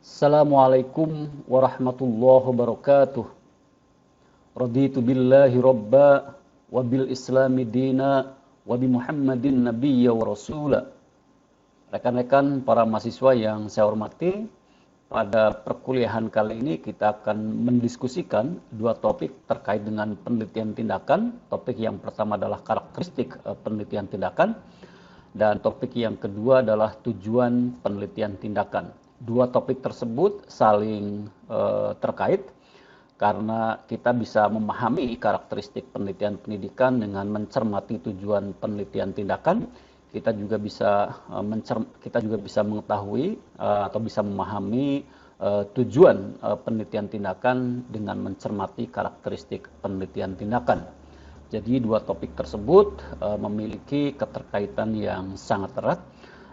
Assalamualaikum warahmatullahi wabarakatuh. Raditu billahi robba wa bil islami dina wa bi Muhammadin nabiyya wa rasula. Rekan-rekan para mahasiswa yang saya hormati, pada perkuliahan kali ini kita akan mendiskusikan dua topik terkait dengan penelitian tindakan. Topik yang pertama adalah karakteristik penelitian tindakan, dan topik yang kedua adalah tujuan penelitian tindakan. Dua topik tersebut saling terkait karena kita bisa memahami karakteristik penelitian pendidikan dengan mencermati tujuan penelitian tindakan. Kita juga bisa mengetahui atau bisa memahami tujuan penelitian tindakan dengan mencermati karakteristik penelitian tindakan. Jadi dua topik tersebut memiliki keterkaitan yang sangat erat,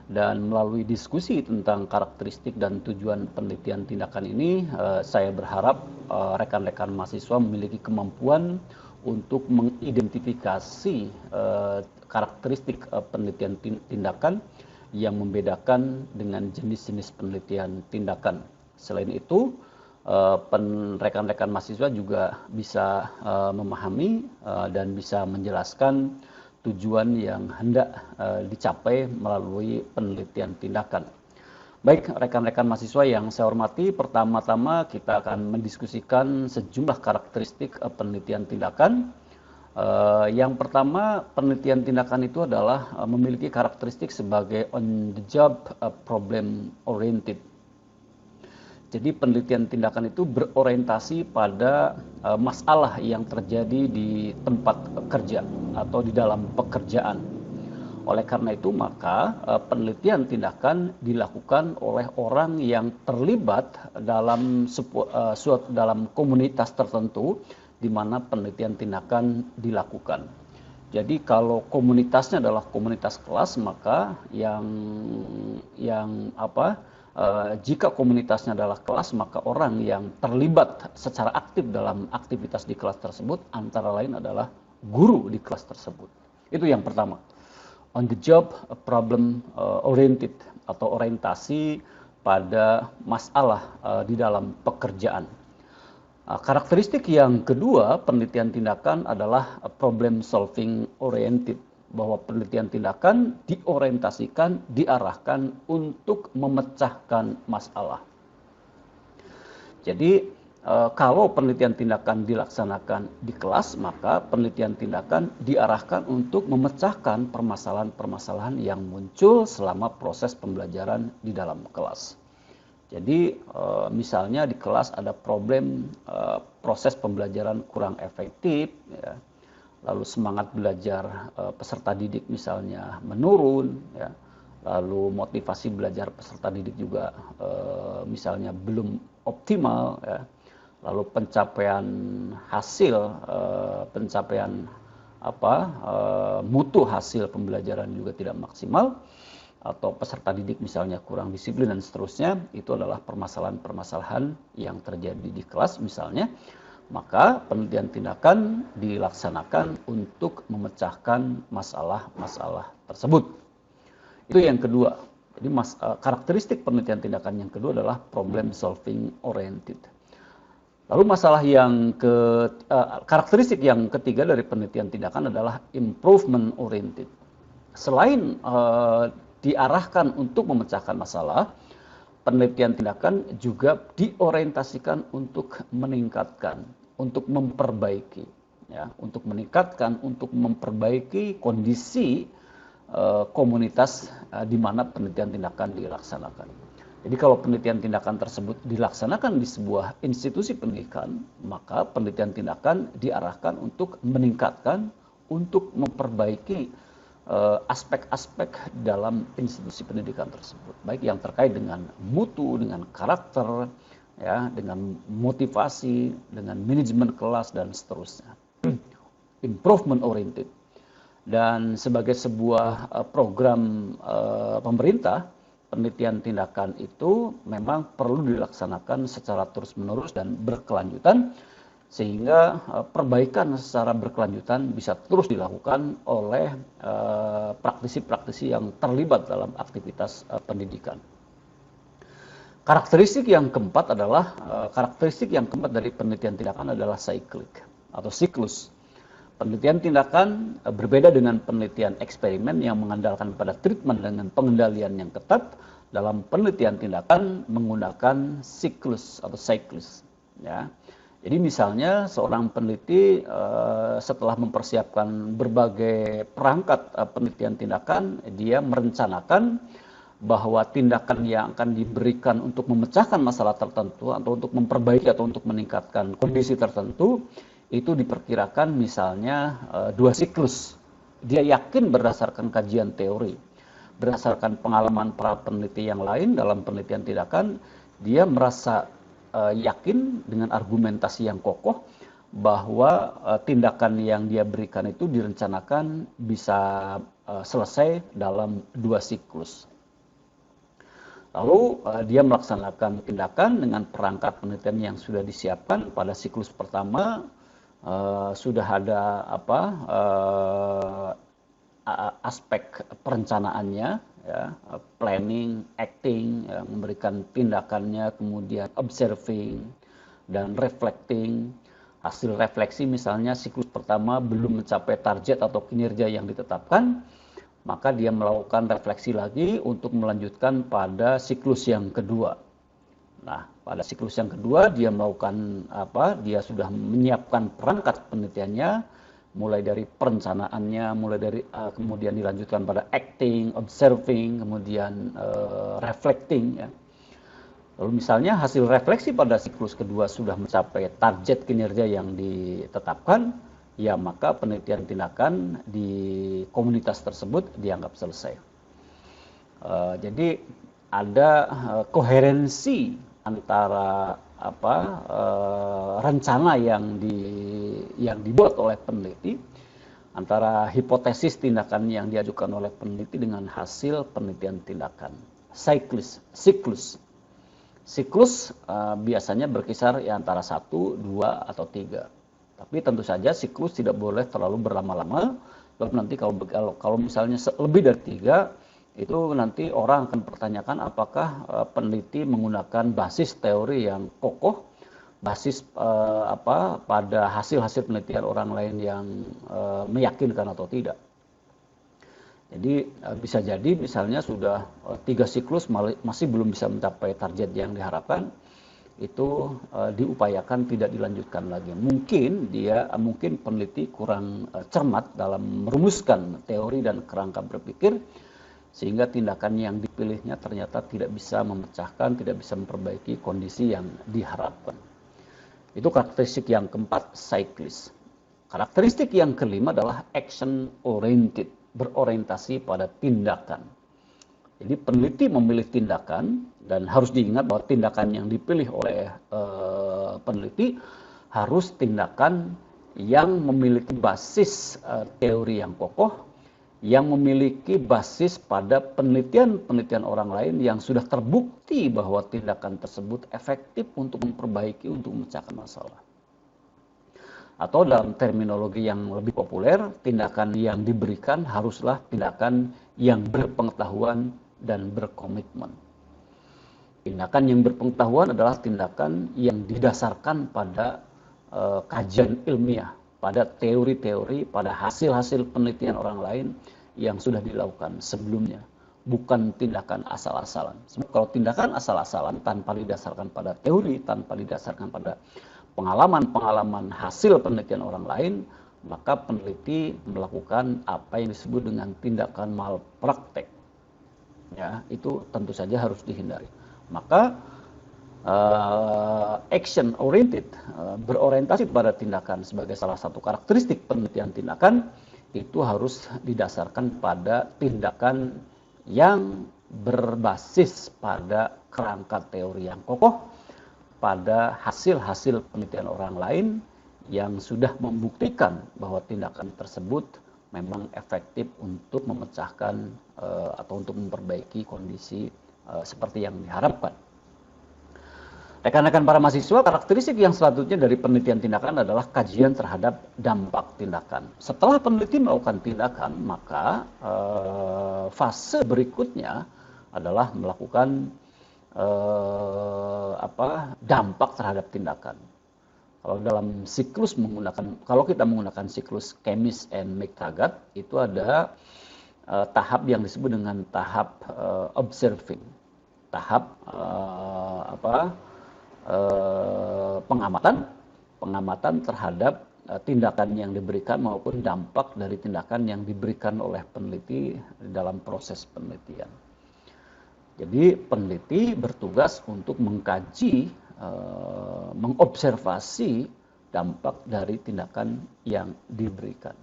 dan melalui diskusi tentang karakteristik dan tujuan penelitian tindakan ini, saya berharap rekan-rekan mahasiswa memiliki kemampuan untuk mengidentifikasi karakteristik penelitian tindakan yang membedakan dengan jenis-jenis penelitian tindakan. Selain itu, rekan-rekan mahasiswa juga bisa memahami dan bisa menjelaskan tujuan yang hendak dicapai melalui penelitian tindakan. Baik, rekan-rekan mahasiswa yang saya hormati, pertama-tama kita akan mendiskusikan sejumlah karakteristik penelitian tindakan. Yang pertama, penelitian tindakan itu adalah memiliki karakteristik sebagai on-the-job problem oriented. Jadi penelitian tindakan itu berorientasi pada masalah yang terjadi di tempat kerja atau di dalam pekerjaan. Oleh karena itu maka penelitian tindakan dilakukan oleh orang yang terlibat dalam dalam komunitas tertentu di mana penelitian tindakan dilakukan. Jadi kalau komunitasnya adalah komunitas kelas, maka jika komunitasnya adalah kelas, maka orang yang terlibat secara aktif dalam aktivitas di kelas tersebut antara lain adalah guru di kelas tersebut. Itu yang pertama. On the job problem oriented atau orientasi pada masalah di dalam pekerjaan. Karakteristik yang kedua penelitian tindakan adalah problem solving oriented, bahwa penelitian tindakan diorientasikan, diarahkan untuk memecahkan masalah. Jadi kalau penelitian tindakan dilaksanakan di kelas, maka penelitian tindakan diarahkan untuk memecahkan permasalahan-permasalahan yang muncul selama proses pembelajaran di dalam kelas. Jadi misalnya di kelas ada problem proses pembelajaran kurang efektif, ya, lalu semangat belajar peserta didik misalnya menurun, ya, lalu motivasi belajar peserta didik juga misalnya belum optimal, ya, lalu pencapaian mutu hasil pembelajaran juga tidak maksimal, atau peserta didik misalnya kurang disiplin dan seterusnya. Itu adalah permasalahan-permasalahan yang terjadi di kelas misalnya. Maka penelitian tindakan dilaksanakan untuk memecahkan masalah-masalah tersebut. Itu yang kedua. Jadi karakteristik penelitian tindakan yang kedua adalah problem solving oriented. Lalu karakteristik yang ketiga dari penelitian tindakan adalah improvement oriented. Selain diarahkan untuk memecahkan masalah, penelitian tindakan juga diorientasikan untuk meningkatkan, untuk memperbaiki, ya, untuk meningkatkan, untuk memperbaiki kondisi komunitas di mana penelitian tindakan dilaksanakan. Jadi kalau penelitian tindakan tersebut dilaksanakan di sebuah institusi pendidikan, maka penelitian tindakan diarahkan untuk meningkatkan, untuk memperbaiki aspek-aspek dalam institusi pendidikan tersebut, baik yang terkait dengan mutu, dengan karakter, ya, dengan motivasi, dengan manajemen kelas dan seterusnya. Improvement oriented. Dan sebagai sebuah program pemerintah, penelitian tindakan itu memang perlu dilaksanakan secara terus-menerus dan berkelanjutan, sehingga perbaikan secara berkelanjutan bisa terus dilakukan oleh praktisi-praktisi yang terlibat dalam aktivitas pendidikan. Karakteristik yang keempat adalah dari penelitian tindakan adalah cyclic atau siklus. Penelitian tindakan berbeda dengan penelitian eksperimen yang mengandalkan pada treatment dengan pengendalian yang ketat. Dalam penelitian tindakan menggunakan siklus atau cyclus. Ya. Jadi misalnya seorang peneliti setelah mempersiapkan berbagai perangkat penelitian tindakan, dia merencanakan bahwa tindakan yang akan diberikan untuk memecahkan masalah tertentu atau untuk memperbaiki atau untuk meningkatkan kondisi tertentu itu diperkirakan misalnya 2 siklus. Dia yakin berdasarkan kajian teori, berdasarkan pengalaman para peneliti yang lain dalam penelitian tindakan, dia merasa yakin dengan argumentasi yang kokoh bahwa tindakan yang dia berikan itu direncanakan bisa selesai dalam 2 siklus. Lalu dia melaksanakan tindakan dengan perangkat penelitian yang sudah disiapkan. Pada siklus pertama sudah ada aspek perencanaannya, ya, planning, acting, ya, memberikan tindakannya, kemudian observing dan reflecting. Hasil refleksi misalnya siklus pertama belum mencapai target atau kinerja yang ditetapkan, maka dia melakukan refleksi lagi untuk melanjutkan pada siklus yang kedua. Nah, pada siklus yang kedua dia melakukan Dia sudah menyiapkan perangkat penelitiannya, mulai dari perencanaannya, kemudian dilanjutkan pada acting, observing, kemudian reflecting. Ya. Lalu misalnya hasil refleksi pada siklus kedua sudah mencapai target kinerja yang ditetapkan, ya maka penelitian tindakan di komunitas tersebut dianggap selesai. Jadi ada koherensi antara rencana yang dibuat oleh peneliti, antara hipotesis tindakan yang diajukan oleh peneliti dengan hasil penelitian tindakan. Siklus biasanya berkisar antara 1, 2, atau 3. Tapi tentu saja siklus tidak boleh terlalu berlama-lama. Sebab nanti kalau misalnya lebih dari 3, itu nanti orang akan pertanyakan apakah peneliti menggunakan basis teori yang kokoh, basis pada hasil-hasil penelitian orang lain yang meyakinkan atau tidak. Jadi bisa jadi misalnya sudah 3 siklus masih belum bisa mencapai target yang diharapkan, itu diupayakan tidak dilanjutkan lagi. Mungkin peneliti kurang cermat dalam merumuskan teori dan kerangka berpikir, sehingga tindakan yang dipilihnya ternyata tidak bisa memecahkan, tidak bisa memperbaiki kondisi yang diharapkan. Itu karakteristik yang keempat, cyclist. Karakteristik yang kelima adalah action oriented, berorientasi pada tindakan. Jadi peneliti memilih tindakan, dan harus diingat bahwa tindakan yang dipilih oleh peneliti harus tindakan yang memiliki basis teori yang kokoh, yang memiliki basis pada penelitian orang lain yang sudah terbukti bahwa tindakan tersebut efektif untuk memperbaiki, untuk memecahkan masalah. Atau dalam terminologi yang lebih populer, tindakan yang diberikan haruslah tindakan yang berpengetahuan dan berkomitmen. Tindakan yang berpengetahuan adalah tindakan yang didasarkan pada kajian ilmiah, pada teori-teori, pada hasil-hasil penelitian orang lain yang sudah dilakukan sebelumnya. Bukan tindakan asal-asalan. Sebab kalau tindakan asal-asalan tanpa didasarkan pada teori, tanpa didasarkan pada pengalaman hasil penelitian orang lain, maka peneliti melakukan apa yang disebut dengan tindakan malpraktek. Ya, itu tentu saja harus dihindari. Maka action oriented, berorientasi pada tindakan sebagai salah satu karakteristik penelitian tindakan, itu harus didasarkan pada tindakan yang berbasis pada kerangka teori yang kokoh, pada hasil-hasil penelitian orang lain yang sudah membuktikan bahwa tindakan tersebut memang efektif untuk memecahkan atau untuk memperbaiki kondisi seperti yang diharapkan. Rekan-rekan para mahasiswa, karakteristik yang selanjutnya dari penelitian tindakan adalah kajian terhadap dampak tindakan. Setelah peneliti melakukan tindakan, maka fase berikutnya adalah melakukan dampak terhadap tindakan. Kalau dalam siklus kalau kita menggunakan siklus Chemist and McTaggart, itu ada tahap yang disebut dengan tahap observing, tahap pengamatan terhadap tindakan yang diberikan maupun dampak dari tindakan yang diberikan oleh peneliti dalam proses penelitian. Jadi peneliti bertugas untuk mengkaji, mengobservasi dampak dari tindakan yang diberikan.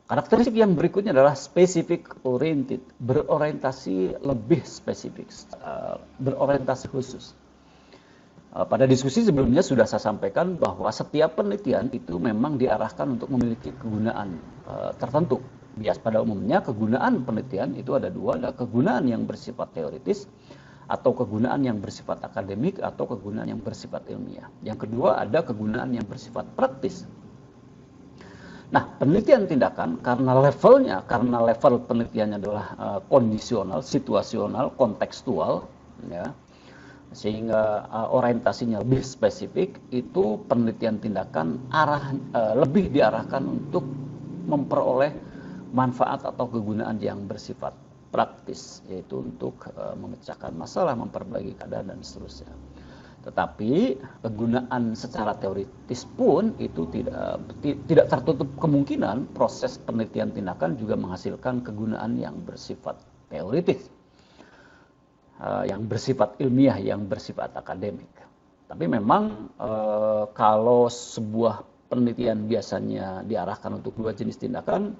Karakteristik yang berikutnya adalah specific oriented, berorientasi lebih spesifik, berorientasi khusus. Pada diskusi sebelumnya sudah saya sampaikan bahwa setiap penelitian itu memang diarahkan untuk memiliki kegunaan tertentu. Pada umumnya kegunaan penelitian itu ada dua, ada kegunaan yang bersifat teoritis atau kegunaan yang bersifat akademik atau kegunaan yang bersifat ilmiah. Yang kedua ada kegunaan yang bersifat praktis. Nah, penelitian tindakan karena level penelitiannya adalah kondisional, situasional, kontekstual, ya, sehingga orientasinya lebih spesifik, itu penelitian tindakan lebih diarahkan untuk memperoleh manfaat atau kegunaan yang bersifat praktis, yaitu untuk memecahkan masalah, memperbaiki keadaan dan seterusnya. Tetapi kegunaan secara teoritis pun itu tidak tertutup kemungkinan proses penelitian tindakan juga menghasilkan kegunaan yang bersifat teoritis, yang bersifat ilmiah, yang bersifat akademik. Tapi memang kalau sebuah penelitian biasanya diarahkan untuk dua jenis tindakan,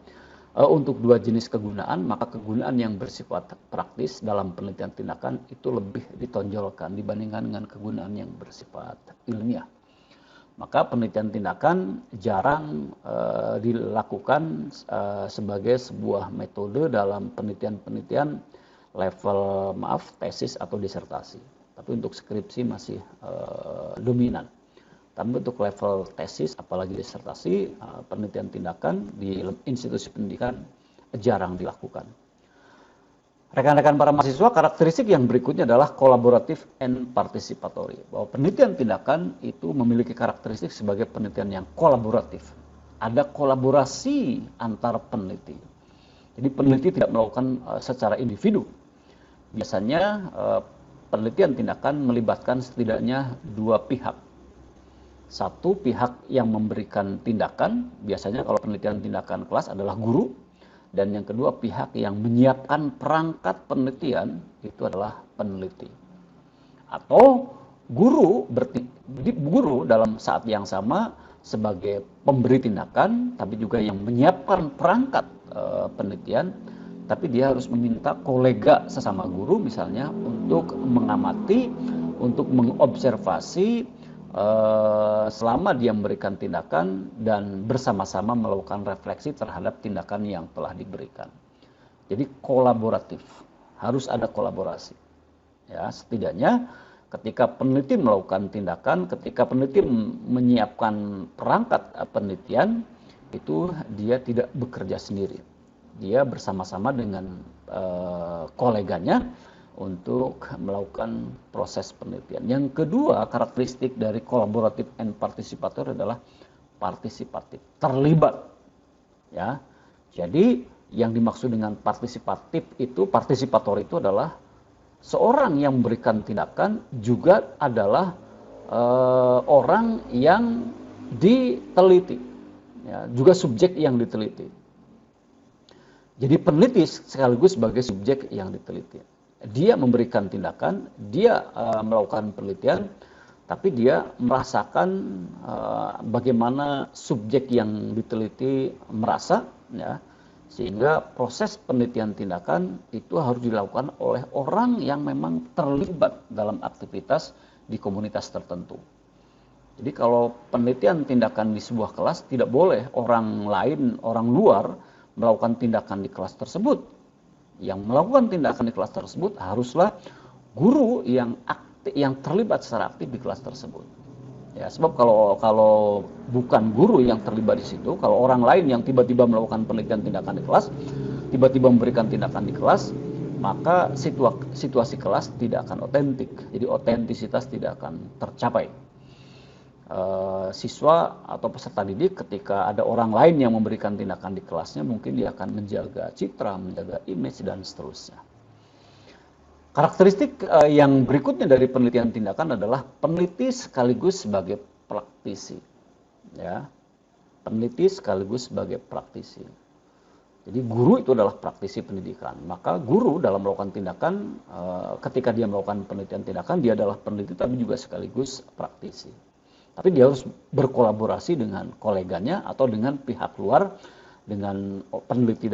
untuk dua jenis kegunaan, maka kegunaan yang bersifat praktis dalam penelitian tindakan itu lebih ditonjolkan dibandingkan dengan kegunaan yang bersifat ilmiah. Maka penelitian tindakan jarang dilakukan sebagai sebuah metode dalam penelitian level tesis atau disertasi. Tapi untuk skripsi masih dominan. Tapi untuk level tesis, apalagi disertasi, penelitian tindakan di institusi pendidikan jarang dilakukan. Rekan-rekan para mahasiswa, karakteristik yang berikutnya adalah kolaboratif and participatory. Bahwa penelitian tindakan itu memiliki karakteristik sebagai penelitian yang kolaboratif. Ada kolaborasi antar peneliti. Jadi peneliti tidak melakukan secara individu. Biasanya penelitian tindakan melibatkan setidaknya dua pihak. Satu pihak yang memberikan tindakan, biasanya kalau penelitian tindakan kelas adalah guru, dan yang kedua pihak yang menyiapkan perangkat penelitian itu adalah peneliti. Atau guru dalam saat yang sama sebagai pemberi tindakan, tapi juga yang menyiapkan perangkat penelitian, tapi dia harus meminta kolega sesama guru misalnya untuk mengamati, untuk mengobservasi selama dia memberikan tindakan dan bersama-sama melakukan refleksi terhadap tindakan yang telah diberikan. Jadi kolaboratif, harus ada kolaborasi. Ya, setidaknya ketika peneliti melakukan tindakan, ketika peneliti menyiapkan perangkat penelitian, itu dia tidak bekerja sendiri. Dia bersama-sama dengan koleganya untuk melakukan proses penelitian. Yang kedua, karakteristik dari kolaboratif and participator adalah partisipatif, terlibat. Ya. Jadi yang dimaksud dengan partisipator itu adalah seorang yang memberikan tindakan juga adalah orang yang diteliti, ya, juga subjek yang diteliti. Jadi peneliti sekaligus sebagai subjek yang diteliti. Dia memberikan tindakan, dia melakukan penelitian, tapi dia merasakan bagaimana subjek yang diteliti merasa, ya, sehingga proses penelitian tindakan itu harus dilakukan oleh orang yang memang terlibat dalam aktivitas di komunitas tertentu. Jadi kalau penelitian tindakan di sebuah kelas, tidak boleh orang lain, orang luar melakukan tindakan di kelas tersebut. Yang melakukan tindakan di kelas tersebut haruslah guru yang terlibat secara aktif di kelas tersebut. Ya, sebab kalau bukan guru yang terlibat di situ, kalau orang lain yang tiba-tiba melakukan penelitian tindakan di kelas, tiba-tiba memberikan tindakan di kelas, maka situasi kelas tidak akan otentik. Jadi otentisitas tidak akan tercapai. Siswa atau peserta didik ketika ada orang lain yang memberikan tindakan di kelasnya, mungkin dia akan menjaga citra, menjaga image, dan seterusnya. Karakteristik yang berikutnya dari penelitian tindakan adalah peneliti sekaligus sebagai praktisi. Ya, peneliti sekaligus sebagai praktisi. Jadi guru itu adalah praktisi pendidikan. Maka guru dalam melakukan tindakan, ketika dia melakukan penelitian tindakan, dia adalah peneliti tapi juga sekaligus praktisi. Tapi dia harus berkolaborasi dengan koleganya atau dengan pihak luar, dengan peneliti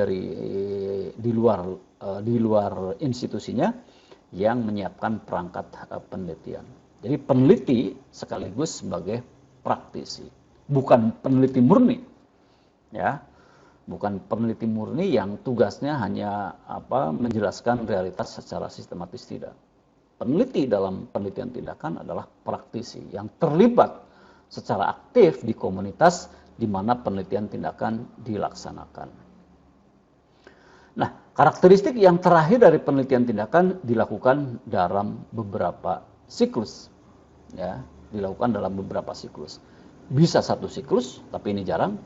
di luar institusinya yang menyiapkan perangkat penelitian. Jadi peneliti sekaligus sebagai praktisi, bukan peneliti murni, ya, bukan peneliti murni yang tugasnya hanya menjelaskan realitas secara sistematis, tidak. Peneliti dalam penelitian tindakan adalah praktisi yang terlibat secara aktif di komunitas di mana penelitian tindakan dilaksanakan. Nah, karakteristik yang terakhir dari penelitian tindakan dilakukan dalam beberapa siklus. Ya, dilakukan dalam beberapa siklus. Bisa 1 siklus, tapi ini jarang.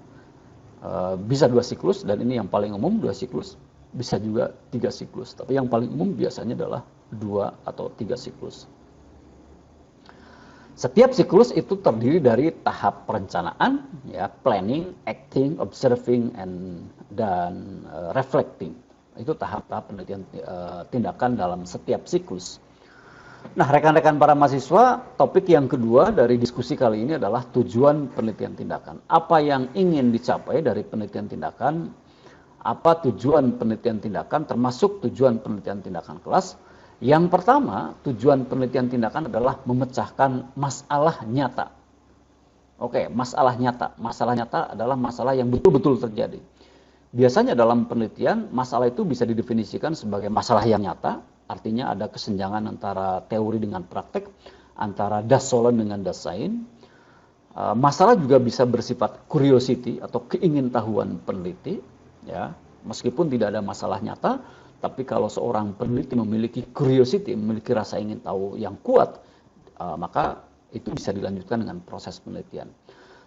Bisa 2 siklus, dan ini yang paling umum 2 siklus. Bisa juga 3 siklus, tapi yang paling umum biasanya adalah 2 atau 3 siklus. Setiap siklus itu terdiri dari tahap perencanaan, ya, planning, acting, observing, dan reflecting. Itu tahap-tahap penelitian tindakan dalam setiap siklus. Nah, rekan-rekan para mahasiswa, topik yang kedua dari diskusi kali ini adalah tujuan penelitian tindakan. Apa yang ingin dicapai dari penelitian tindakan? Apa tujuan penelitian tindakan, termasuk tujuan penelitian tindakan kelas? Yang pertama, tujuan penelitian tindakan adalah memecahkan masalah nyata. Oke, masalah nyata. Masalah nyata adalah masalah yang betul-betul terjadi. Biasanya dalam penelitian, masalah itu bisa didefinisikan sebagai masalah yang nyata, artinya ada kesenjangan antara teori dengan praktek, antara das solon dengan das sein. Masalah juga bisa bersifat curiosity atau keingintahuan peneliti, ya. Meskipun tidak ada masalah nyata, tapi kalau seorang peneliti memiliki curiosity, memiliki rasa ingin tahu yang kuat, maka itu bisa dilanjutkan dengan proses penelitian.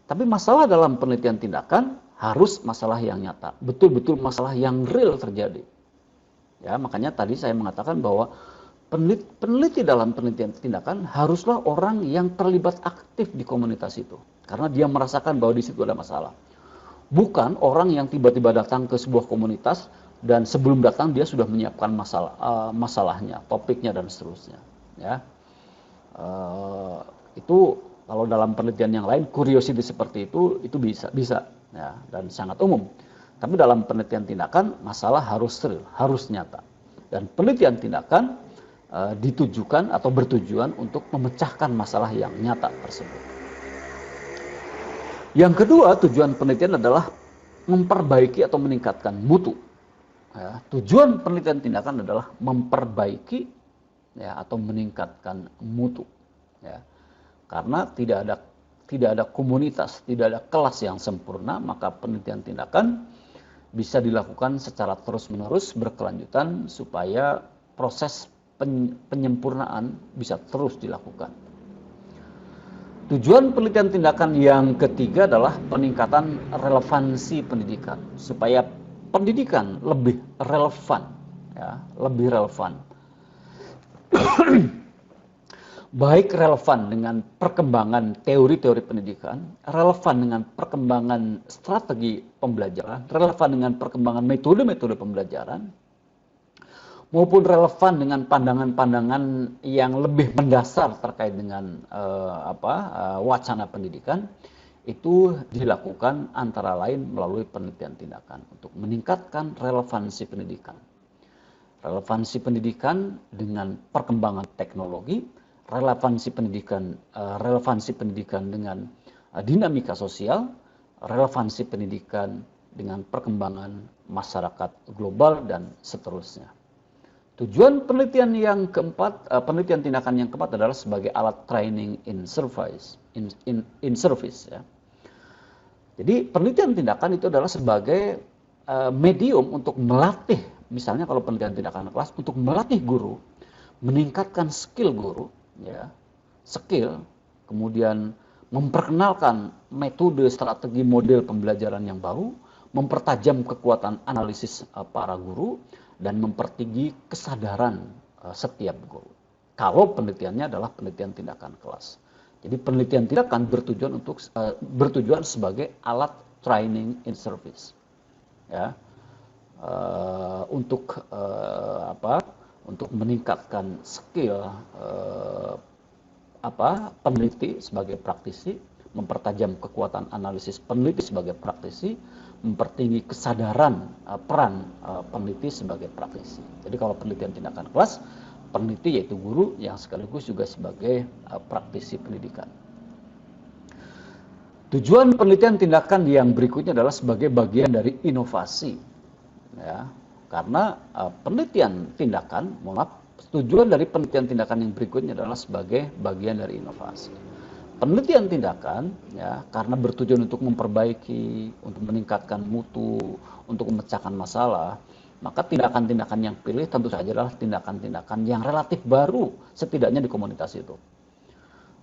Tapi masalah dalam penelitian tindakan harus masalah yang nyata, betul-betul masalah yang real terjadi. Ya, makanya tadi saya mengatakan bahwa peneliti dalam penelitian tindakan haruslah orang yang terlibat aktif di komunitas itu, karena dia merasakan bahwa di situ ada masalah. Bukan orang yang tiba-tiba datang ke sebuah komunitas dan sebelum datang dia sudah menyiapkan masalahnya, topiknya, dan seterusnya. Ya, itu kalau dalam penelitian yang lain, curiosity seperti itu bisa, ya, dan sangat umum. Tapi dalam penelitian tindakan, masalah harus real, harus nyata. Dan penelitian tindakan ditujukan atau bertujuan untuk memecahkan masalah yang nyata tersebut. Yang kedua, tujuan penelitian adalah memperbaiki atau meningkatkan mutu. Ya, tujuan penelitian tindakan adalah memperbaiki, ya, atau meningkatkan mutu. Ya. Karena tidak ada komunitas, tidak ada kelas yang sempurna, maka penelitian tindakan bisa dilakukan secara terus-menerus berkelanjutan supaya proses penyempurnaan bisa terus dilakukan. Tujuan penelitian tindakan yang ketiga adalah peningkatan relevansi pendidikan supaya pendidikan lebih relevan, ya, lebih relevan. Baik relevan dengan perkembangan teori-teori pendidikan, relevan dengan perkembangan strategi pembelajaran, relevan dengan perkembangan metode-metode pembelajaran, maupun relevan dengan pandangan-pandangan yang lebih mendasar terkait dengan wacana pendidikan. Itu dilakukan antara lain melalui penelitian tindakan untuk meningkatkan relevansi pendidikan. Relevansi pendidikan dengan perkembangan teknologi, relevansi pendidikan dengan dinamika sosial, relevansi pendidikan dengan perkembangan masyarakat global, dan seterusnya. Tujuan penelitian yang keempat, penelitian tindakan yang keempat adalah sebagai alat training in service, ya. Jadi penelitian tindakan itu adalah sebagai medium untuk melatih misalnya kalau penelitian tindakan kelas untuk melatih guru, meningkatkan skill guru, ya, skill, kemudian memperkenalkan metode, strategi, model pembelajaran yang baru, mempertajam kekuatan analisis para guru, dan mempertinggi kesadaran setiap guru. Kalau penelitiannya adalah penelitian tindakan kelas. Jadi penelitian tindakan bertujuan sebagai alat training in service, ya, untuk untuk meningkatkan skill peneliti sebagai praktisi, mempertajam kekuatan analisis peneliti sebagai praktisi, mempertinggi kesadaran peran peneliti sebagai praktisi. Jadi kalau penelitian tindakan kelas, peneliti yaitu guru yang sekaligus juga sebagai praktisi pendidikan. Tujuan penelitian tindakan yang berikutnya adalah sebagai bagian dari inovasi, ya, karena penelitian tindakan, tujuan dari penelitian tindakan yang berikutnya adalah sebagai bagian dari inovasi. Penelitian tindakan, ya, karena bertujuan untuk memperbaiki, untuk meningkatkan mutu, untuk memecahkan masalah, maka tindakan-tindakan yang pilih tentu saja adalah tindakan-tindakan yang relatif baru, setidaknya di komunitas itu.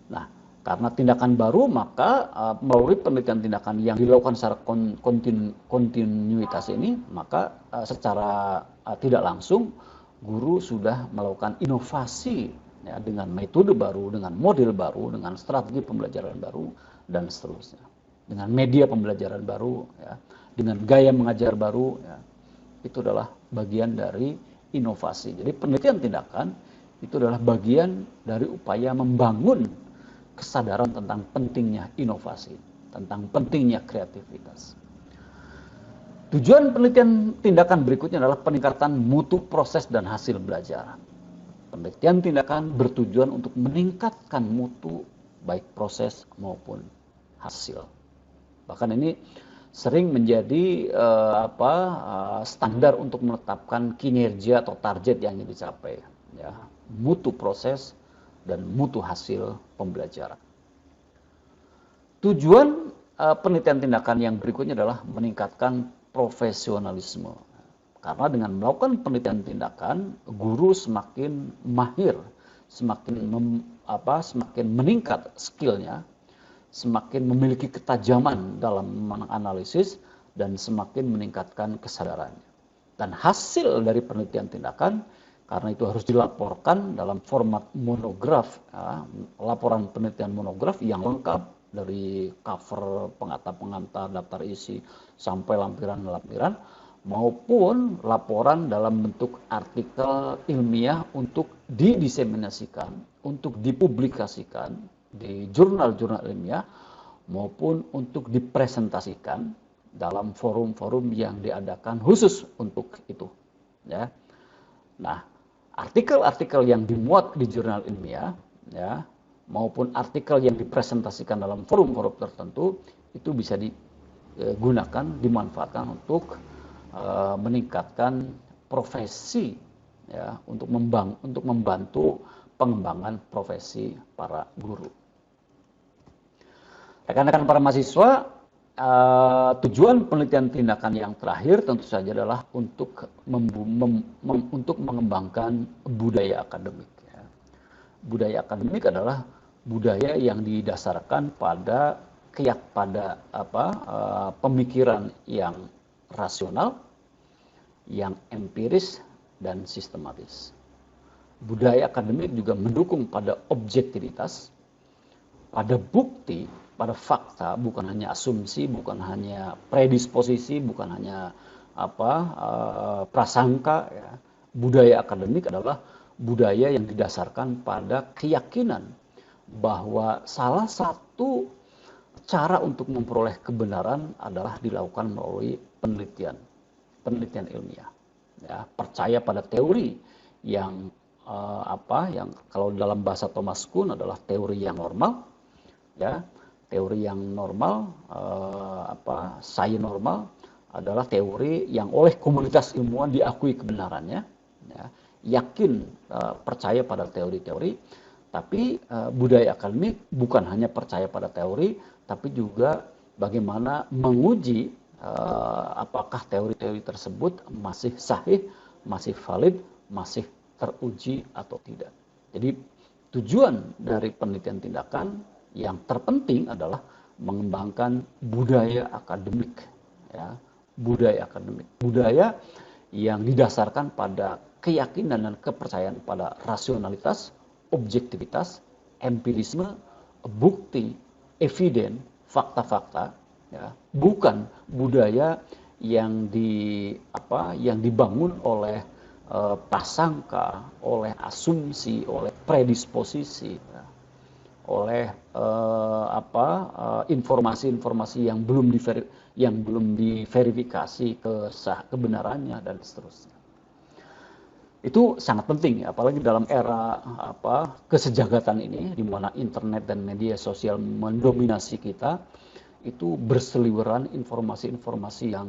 Nah, karena tindakan baru, maka melalui penelitian tindakan yang dilakukan secara kontinuitas ini, maka secara tidak langsung guru sudah melakukan inovasi, ya, dengan metode baru, dengan model baru, dengan strategi pembelajaran baru, dan seterusnya. Dengan media pembelajaran baru, ya, dengan gaya mengajar baru, ya, itu adalah bagian dari inovasi. Jadi penelitian tindakan itu adalah bagian dari upaya membangun kesadaran tentang pentingnya inovasi, tentang pentingnya kreativitas. Tujuan penelitian tindakan berikutnya adalah peningkatan mutu proses dan hasil belajar. Penelitian tindakan bertujuan untuk meningkatkan mutu baik proses maupun hasil. Bahkan ini sering menjadi standar untuk menetapkan kinerja atau target yang ingin dicapai, ya, mutu proses dan mutu hasil pembelajaran. Tujuan penelitian tindakan yang berikutnya adalah meningkatkan profesionalisme. Karena dengan melakukan penelitian tindakan, guru semakin mahir, semakin meningkat skillnya, semakin memiliki ketajaman dalam menganalisis, dan semakin meningkatkan kesadarannya. Dan hasil dari penelitian tindakan, karena itu harus dilaporkan dalam format monograf, ya, laporan penelitian monograf yang lengkap dari cover, pengantar, daftar isi, sampai lampiran-lampiran, maupun laporan dalam bentuk artikel ilmiah untuk didiseminasikan, untuk dipublikasikan di jurnal-jurnal ilmiah, maupun untuk dipresentasikan dalam forum-forum yang diadakan khusus untuk itu, ya. Nah, artikel-artikel yang dimuat di jurnal ilmiah, ya, maupun artikel yang dipresentasikan dalam forum-forum tertentu, itu bisa digunakan, dimanfaatkan untuk meningkatkan profesi, ya, untuk membantu pengembangan profesi para guru. Rekan-rekan para mahasiswa, tujuan penelitian tindakan yang terakhir tentu saja adalah untuk mengembangkan budaya akademik. Ya. Budaya akademik adalah budaya yang didasarkan pada pemikiran yang rasional, yang empiris, dan sistematis. Budaya akademik juga mendukung pada objektivitas, pada bukti, pada fakta, bukan hanya asumsi, bukan hanya predisposisi, bukan hanya prasangka. Ya. Budaya akademik adalah budaya yang didasarkan pada keyakinan bahwa salah satu cara untuk memperoleh kebenaran adalah dilakukan melalui penelitian ilmiah. Ya, percaya pada teori yang yang kalau dalam bahasa Thomas Kuhn adalah teori yang normal, ya. Teori yang normal, sains normal adalah teori yang oleh komunitas ilmuwan diakui kebenarannya, ya. Yakin, percaya pada teori-teori, tapi budaya akademik bukan hanya percaya pada teori, tapi juga bagaimana menguji apakah teori-teori tersebut masih sahih, masih valid, masih teruji atau tidak. Jadi tujuan dari penelitian tindakan yang terpenting adalah mengembangkan budaya akademik, ya, budaya yang didasarkan pada keyakinan dan kepercayaan pada rasionalitas, objektivitas, empirisme, bukti, eviden, fakta-fakta, ya, bukan budaya yang dibangun oleh prasangka, oleh asumsi, oleh predisposisi, ya, oleh informasi-informasi yang belum diverifikasi kebenarannya dan seterusnya. Itu sangat penting, apalagi dalam era kesejahteraan ini, di mana internet dan media sosial mendominasi kita. Itu berseliweran informasi-informasi yang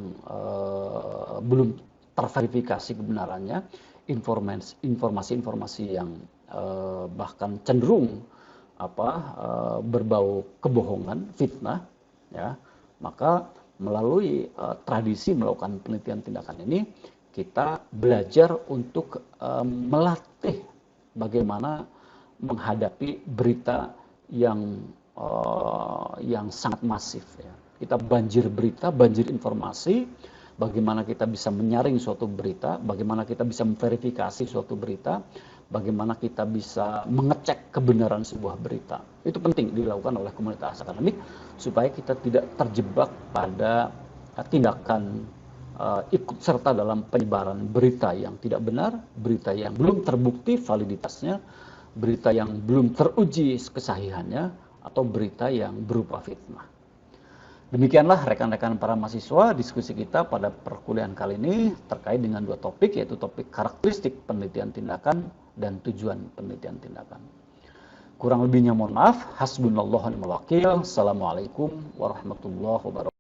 belum terverifikasi kebenarannya, informasi-informasi yang bahkan cenderung berbau kebohongan, fitnah, ya. Maka melalui tradisi melakukan penelitian tindakan ini, kita belajar untuk melatih bagaimana menghadapi berita yang sangat masif, ya. Kita banjir berita, banjir informasi, bagaimana kita bisa menyaring suatu berita, bagaimana kita bisa memverifikasi suatu berita, bagaimana kita bisa mengecek kebenaran sebuah berita. Itu penting dilakukan oleh komunitas akademik supaya kita tidak terjebak pada tindakan ikut serta dalam penyebaran berita yang tidak benar, berita yang belum terbukti validitasnya, berita yang belum teruji kesahihannya, atau berita yang berupa fitnah. Demikianlah rekan-rekan para mahasiswa diskusi kita pada perkuliahan kali ini terkait dengan dua topik, yaitu topik karakteristik penelitian tindakan dan tujuan penelitian tindakan. Kurang lebihnya mohon maaf. Hasbunallahu wa ni'mal wakil. Assalamualaikum warahmatullahi wabarakatuh.